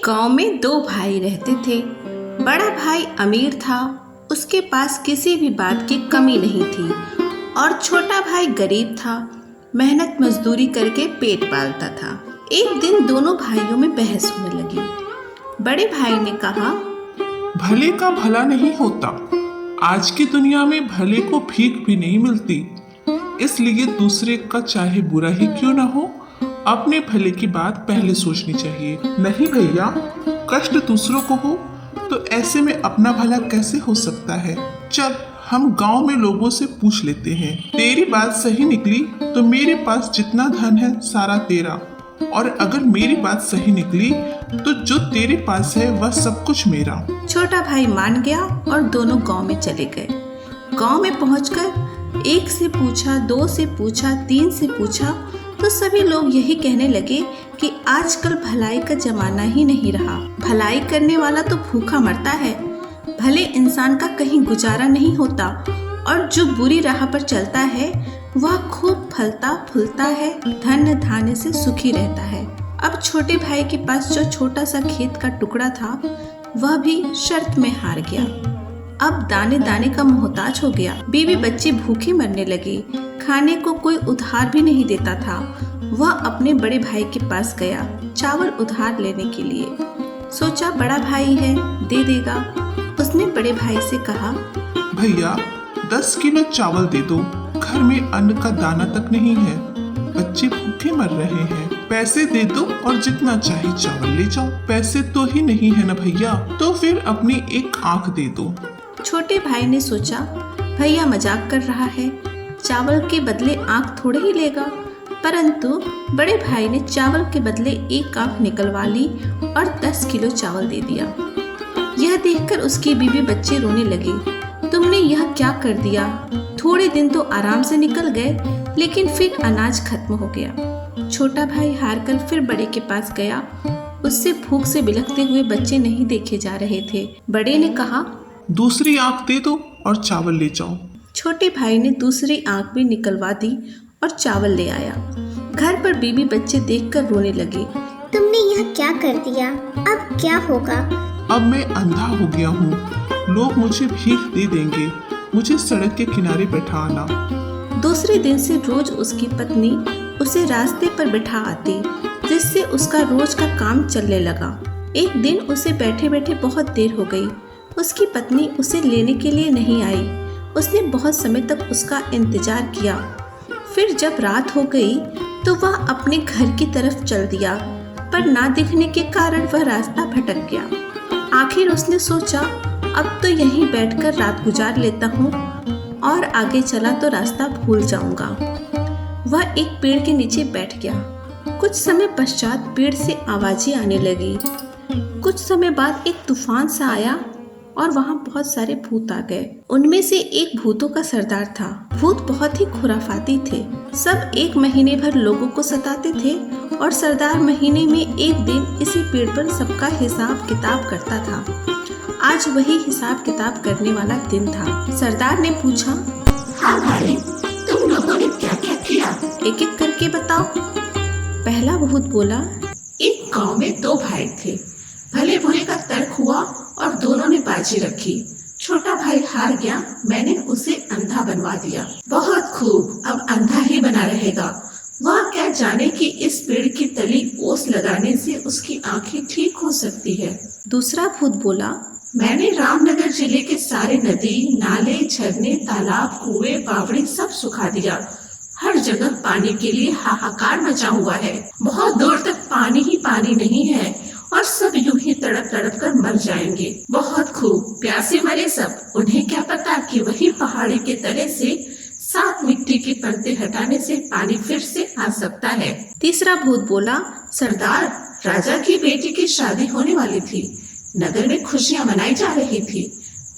एक गांव में दो भाई रहते थे। बड़ा भाई अमीर था, उसके पास किसी भी बात की कमी नहीं थी, और छोटा भाई गरीब था, मेहनत मजदूरी करके पेट पालता था। एक दिन दोनों भाइयों में बहस होने लगी। बड़े भाई ने कहा, भले का भला नहीं होता। आज की दुनिया में भले को भीख भी नहीं मिलती, इसलिए दूसरे का चाहे बुरा ही क्यों ना हो, अपने भले की बात पहले सोचनी चाहिए। नहीं भैया, कष्ट दूसरों को हो तो ऐसे में अपना भला कैसे हो सकता है। चल हम गांव में लोगों से पूछ लेते हैं। तेरी बात सही निकली तो मेरे पास जितना धन है सारा तेरा, और अगर मेरी बात सही निकली तो जो तेरे पास है वह सब कुछ मेरा। छोटा भाई मान गया और दोनों गांव में चले गए। गांव में पहुंचकर एक से पूछा, दो से पूछा, तीन से पूछा तो सभी लोग यही कहने लगे कि आजकल भलाई का जमाना ही नहीं रहा। भलाई करने वाला तो भूखा मरता है, भले इंसान का कहीं गुजारा नहीं होता, और जो बुरी राह पर चलता है वह खूब फलता फूलता है, धन धान्य से सुखी रहता है। अब छोटे भाई के पास जो छोटा सा खेत का टुकड़ा था वह भी शर्त में हार गया। अब दाने दाने का मोहताज हो गया। बीवी बच्चे भूखे मरने लगे, खाने को कोई उधार भी नहीं देता था। वह अपने बड़े भाई के पास गया चावल उधार लेने के लिए। सोचा बड़ा भाई है, दे देगा। उसने बड़े भाई से कहा, भैया 10 किलो चावल दे दो, घर में अन्न का दाना तक नहीं है, बच्चे भूखे मर रहे हैं। पैसे दे दो और जितना चाहे चावल ले जाओ। पैसे तो ही नहीं है ना भैया, तो फिर अपनी एक आंख दे दो। छोटे भाई ने सोचा भैया मजाक कर रहा है, चावल के बदले आंख थोड़े ही लेगा। परंतु बड़े भाई ने चावल के बदले एक आंख निकलवा ली और 10 किलो चावल दे दिया। यह देखकर उसकी बीवी बच्चे रोने लगे, तुमने यह क्या कर दिया। थोड़े दिन तो आराम से निकल गए, लेकिन फिर अनाज खत्म हो गया। छोटा भाई हार कर फिर बड़े के पास गया। उससे भूख से बिलखते हुए बच्चे नहीं देखे जा रहे थे। बड़े ने कहा, दूसरी आंख दे दो और चावल ले जाओ। छोटे भाई ने दूसरी आंख भी निकलवा दी और चावल ले आया। घर पर बीवी बच्चे देखकर रोने लगे, तुमने यह क्या कर दिया, अब क्या होगा। अब मैं अंधा हो गया हूँ, लोग मुझे भीख दे देंगे, मुझे सड़क के किनारे बैठाना। दूसरे दिन से रोज उसकी पत्नी उसे रास्ते पर बिठा आती, जिससे उसका रोज का काम चलने लगा। एक दिन उसे बैठे बैठे बहुत देर हो गई। उसकी पत्नी उसे लेने के लिए नहीं आई। उसने बहुत समय तक उसका इंतजार किया। फिर जब रात हो गई तो वह अपने घर की तरफ चल दिया, पर ना दिखने के कारण वह रास्ता भटक गया। आखिर उसने सोचा अब तो यहीं बैठकर रात गुजार लेता हूँ, और आगे चला तो रास्ता भूल जाऊंगा। वह एक पेड़ के नीचे बैठ गया। कुछ समय पश्चात पेड़ से आवाजें आने लगी। कुछ समय बाद एक तूफान सा आया और वहाँ बहुत सारे भूत आ गए। उनमें से एक भूतों का सरदार था। भूत बहुत ही खुराफाती थे। सब 1 महीने भर लोगों को सताते थे, और सरदार महीने में एक दिन इसी पेड़ पर सबका हिसाब किताब करता था। आज वही हिसाब किताब करने वाला दिन था। सरदार ने पूछा, हाँ भाई, तुम लोगों ने क्या क्या किया? एक एक करके बताओ। पहला भूत बोला, एक गांव में 2 भाई थे। भले बुरे का तर्क हुआ और दोनों ने बाजी रखी। छोटा भाई हार गया, मैंने उसे अंधा बनवा दिया। बहुत खूब, अब अंधा ही बना रहेगा। वह क्या जाने कि इस पेड़ की तली ओस लगाने से उसकी आंखें ठीक हो सकती है। दूसरा भूत बोला, मैंने रामनगर जिले के सारे नदी, नाले, झरने, तालाब, कुएं, बावड़ी सब सुखा दिया। हर जगह पानी के लिए हाहाकार मचा हुआ है। बहुत दूर तक पानी ही पानी नहीं है, और सब यूं ही तड़प तड़प कर मर जाएंगे। बहुत खूब, प्यासे मरे सब। उन्हें क्या पता कि वही पहाड़ी के तले से 7 मिट्टी के पर्दे हटाने से पानी फिर से आ सकता है। तीसरा भूत बोला, सरदार, राजा की बेटी की शादी होने वाली थी। नगर में खुशियां मनाई जा रही थी,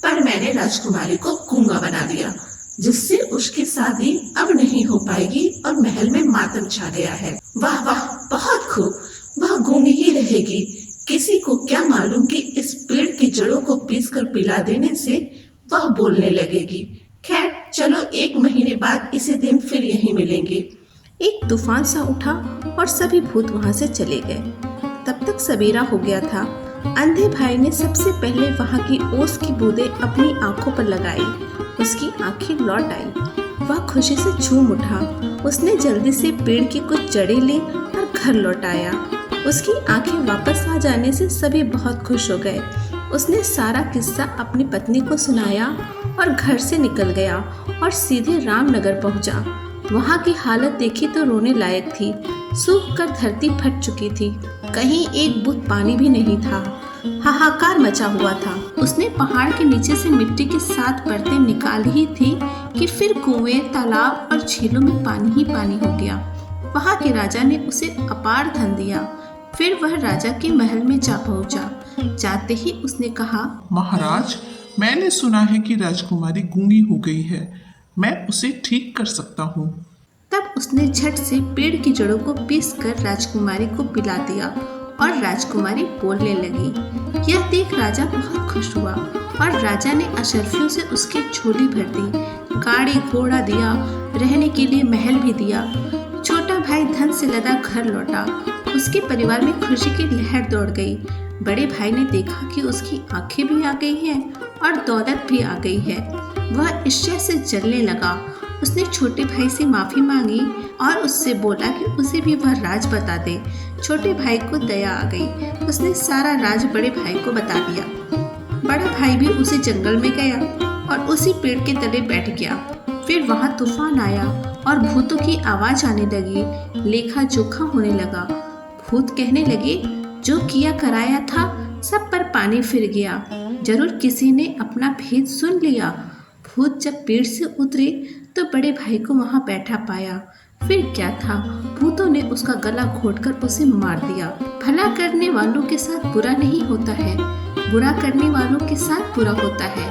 पर मैंने राजकुमारी को गूंगा बना दिया, जिससे उसकी शादी अब नहीं हो पाएगी और महल में मातम छा गया है। वाह वाह, बहुत खूब, वह गूंगी ही रहेगी। किसी को क्या मालूम कि इस पेड़ की जड़ों को पीसकर पिला देने से वह बोलने लगेगी। खैर चलो, 1 महीने बाद इसी दिन फिर यहीं मिलेंगे। एक तूफान सा उठा और सभी भूत वहां से चले गए। तब तक सवेरा हो गया था। अंधे भाई ने सबसे पहले वहाँ की ओस की बूंदें अपनी आंखों पर लगाई। उसकी आंखें लौट आई। वह खुशी से झूम उठा। उसने जल्दी से पेड़ की कुछ जड़ें ली और घर लौट आया। उसकी आंखें वापस आ जाने से सभी बहुत खुश हो गए। उसने सारा किस्सा अपनी पत्नी को सुनाया और घर से निकल गया और सीधे रामनगर पहुंचा। वहां की हालत देखी तो रोने लायक थी। सूख कर धरती फट चुकी थी। कहीं एक बूंद पानी भी नहीं था। हाहाकार मचा हुआ था। उसने पहाड़ के नीचे से मिट्टी की 7 परतें निकाल ही थी कि फिर कुएं, तालाब और झीलों में पानी ही पानी हो गया। वहां के राजा ने उसे अपार धन दिया। फिर वह राजा के महल में जा पहुंचा। जाते ही उसने कहा, महाराज, मैंने सुना है कि राजकुमारी गूंगी हो गई है। मैं उसे ठीक कर सकता हूँ। तब उसने झट से पेड़ की जड़ों को पीसकर राजकुमारी को पिला दिया और राजकुमारी बोलने लगी। यह देख राजा बहुत खुश हुआ और राजा ने अशरफियों से उसकी झोली भर दी। गाड़ी घोड़ा दिया, रहने के लिए महल भी दिया। छोटा भाई धन से लदा घर लौटा। उसके परिवार में खुशी की लहर दौड़ गई। बड़े भाई ने देखा कि उसकी आंखें भी आ गई हैं और दौलत भी आ गई है। वह ईर्ष्या से जलने लगा। उसने छोटे भाई से माफी मांगी और उससे बोला कि उसे भी वह राज बता दे। छोटे भाई को दया आ गई। उसने सारा राज बड़े भाई को बता दिया। बड़ा भाई भी उसी जंगल में गया और उसी पेड़ के तले बैठ गया। फिर वहां तूफान आया और भूतों की आवाज आने लगी। लेखा जोखा होने लगा। भूत कहने लगे, जो किया कराया था सब पर पानी फिर गया। जरूर किसी ने अपना भेद सुन लिया। भूत जब पेड़ से उतरे तो बड़े भाई को वहां बैठा पाया। फिर क्या था, भूतों ने उसका गला घोंटकर उसे मार दिया। भला करने वालों के साथ बुरा नहीं होता है, बुरा करने वालों के साथ बुरा होता है।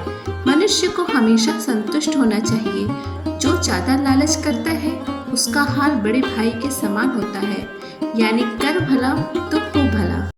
मनुष्य को हमेशा संतुष्ट होना चाहिए। जो ज्यादा लालच करता है उसका हाल बड़े भाई के समान होता है। यानी कर भला तो हो भला।